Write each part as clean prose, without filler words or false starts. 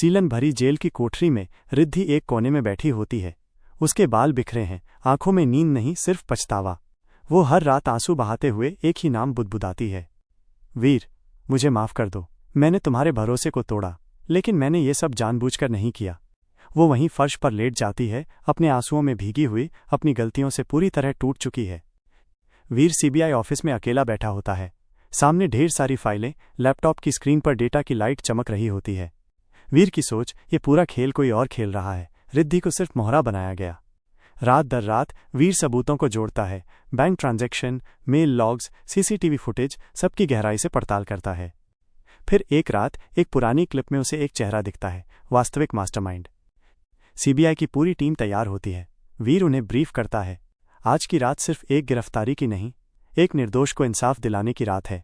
सीलन भरी जेल की कोठरी में रिद्धि एक कोने में बैठी होती है। उसके बाल बिखरे हैं, आंखों में नींद नहीं, सिर्फ पछतावा। वो हर रात आंसू बहाते हुए एक ही नाम बुदबुदाती है, वीर, मुझे माफ कर दो। मैंने तुम्हारे भरोसे को तोड़ा, लेकिन मैंने ये सब जानबूझकर नहीं किया। वो वहीं फर्श पर लेट जाती है, अपने आंसुओं में भीगी हुई, अपनी गलतियों से पूरी तरह टूट चुकी है। वीर सीबीआई ऑफिस में अकेला बैठा होता है। सामने ढेर सारी फाइलें, लैपटॉप की स्क्रीन पर डेटा की लाइट चमक रही होती है। वीर की सोच, ये पूरा खेल कोई और खेल रहा है, रिद्धि को सिर्फ मोहरा बनाया गया। रात दर रात वीर सबूतों को जोड़ता है, bank transaction, mail logs, CCTV footage, सबकी गहराई से पड़ताल करता है। फिर एक रात एक पुरानी क्लिप में उसे एक चेहरा दिखता है, वास्तविक मास्टरमाइंड। सीबीआई की पूरी टीम तैयार होती है। वीर उन्हें ब्रीफ करता है, आज की रात सिर्फ एक गिरफ्तारी की नहीं, एक निर्दोष को इंसाफ दिलाने की रात है।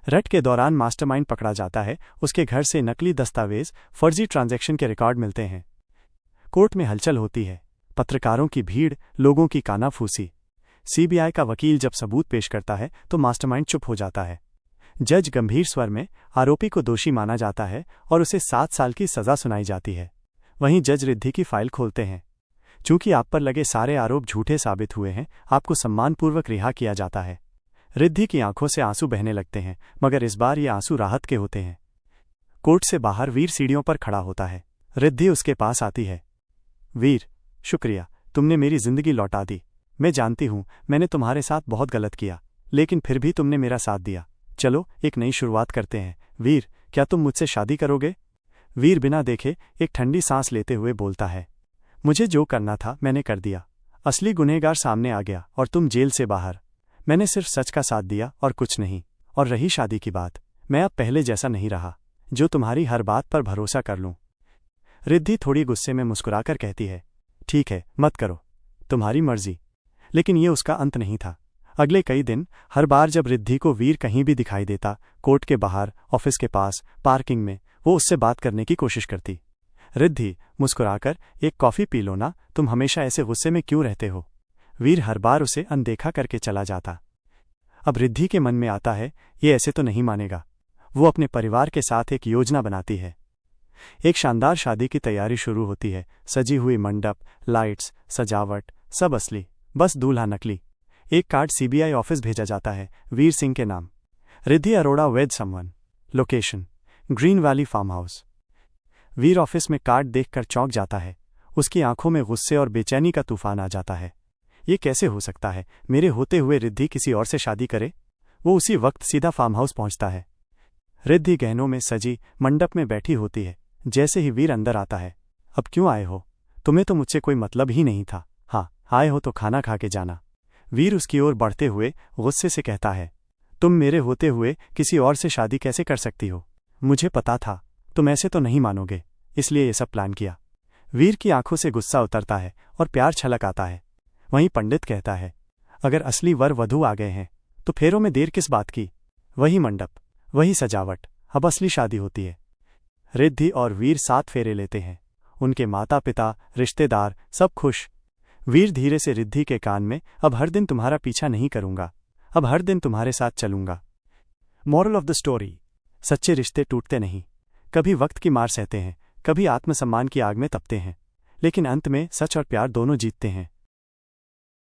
रट के दौरान मास्टरमाइंड पकड़ा जाता है। उसके घर से नकली दस्तावेज, फर्जी ट्रांजैक्शन के रिकॉर्ड मिलते हैं। कोर्ट में हलचल होती है, पत्रकारों की भीड़, लोगों की कानाफूसी। सीबीआई का वकील जब सबूत पेश करता है तो मास्टरमाइंड चुप हो जाता है। जज गंभीर स्वर में आरोपी को दोषी माना जाता है और उसे 7 साल की सजा सुनाई जाती है। वहीं जज रिद्धि की फाइल खोलते हैं। चूंकि आप पर लगे सारे आरोप झूठे साबित हुए हैं, आपको सम्मानपूर्वक रिहा किया जाता है। रिद्धि की आंखों से आंसू बहने लगते हैं, मगर इस बार ये आंसू राहत के होते हैं। कोर्ट से बाहर वीर सीढ़ियों पर खड़ा होता है। रिद्धि उसके पास आती है। वीर, शुक्रिया, तुमने मेरी जिंदगी लौटा दी। मैं जानती हूं मैंने तुम्हारे साथ बहुत गलत किया, लेकिन फिर भी तुमने मेरा साथ दिया। चलो एक नई शुरुआत करते हैं। वीर, क्या तुम मुझसे शादी करोगे? वीर बिना देखे एक ठंडी सांस लेते हुए बोलता है, मुझे जो करना था मैंने कर दिया। असली गुनहगार सामने आ गया और तुम जेल से बाहर। मैंने सिर्फ सच का साथ दिया और कुछ नहीं। और रही शादी की बात, मैं अब पहले जैसा नहीं रहा, जो तुम्हारी हर बात पर भरोसा कर लूं। रिद्धि थोड़ी गुस्से में मुस्कुराकर कहती है, ठीक है, मत करो, तुम्हारी मर्जी। लेकिन ये उसका अंत नहीं था। अगले कई दिन, हर बार जब रिद्धि को वीर कहीं भी दिखाई देता, कोर्ट के बाहर, ऑफिस के पास, पार्किंग में, वो उससे बात करने की कोशिश करती। रिद्धि, मुस्कुराकर, एक कॉफी पी लो ना, तुम हमेशा ऐसे गुस्से में क्यों रहते हो? वीर हर बार उसे अनदेखा करके चला जाता। अब रिद्धि के मन में आता है, ये ऐसे तो नहीं मानेगा। वो अपने परिवार के साथ एक योजना बनाती है। एक शानदार शादी की तैयारी शुरू होती है। सजी हुई मंडप, लाइट्स, सजावट, सब असली, बस दूल्हा नकली। एक कार्ड सीबीआई ऑफिस भेजा जाता है, वीर सिंह के नाम। Riddhi Arora weds someone. Location, green valley farm house. Veer office में कार्ड देखकर चौंक जाता है। उसकी आंखों में गुस्से और बेचैनी का तूफान आ जाता है। ये कैसे हो सकता है, मेरे होते हुए रिद्धि किसी और से शादी करे? वो उसी वक्त सीधा फार्म हाउस पहुंचता है। रिद्धि गहनों में सजी मंडप में बैठी होती है। जैसे ही वीर अंदर आता है, अब क्यों आए हो? तुम्हें तो मुझसे कोई मतलब ही नहीं था। हाँ, आए हो तो खाना खा के जाना। वीर उसकी ओर बढ़ते हुए गुस्से से कहता है, तुम मेरे होते हुए किसी और से शादी कैसे कर सकती हो? मुझे पता था तुम ऐसे तो नहीं मानोगे, इसलिए ये सब प्लान किया। वीर की आंखों से गुस्सा उतरता है और प्यार छलक आता है। वहीं पंडित कहता है, अगर असली वर वधू आ गए हैं तो फेरों में देर किस बात की? वही मंडप, वही सजावट, अब असली शादी होती है। रिद्धि और वीर 7 फेरे लेते हैं। उनके माता पिता, रिश्तेदार, सब खुश। वीर धीरे से रिद्धि के कान में, अब हर दिन तुम्हारा पीछा नहीं करूंगा, अब हर दिन तुम्हारे साथ चलूंगा। मॉरल ऑफ द स्टोरी, सच्चे रिश्ते टूटते नहीं। कभी वक्त की मार सहते हैं, कभी आत्मसम्मान की आग में तपते हैं, लेकिन अंत में सच और प्यार दोनों जीतते हैं।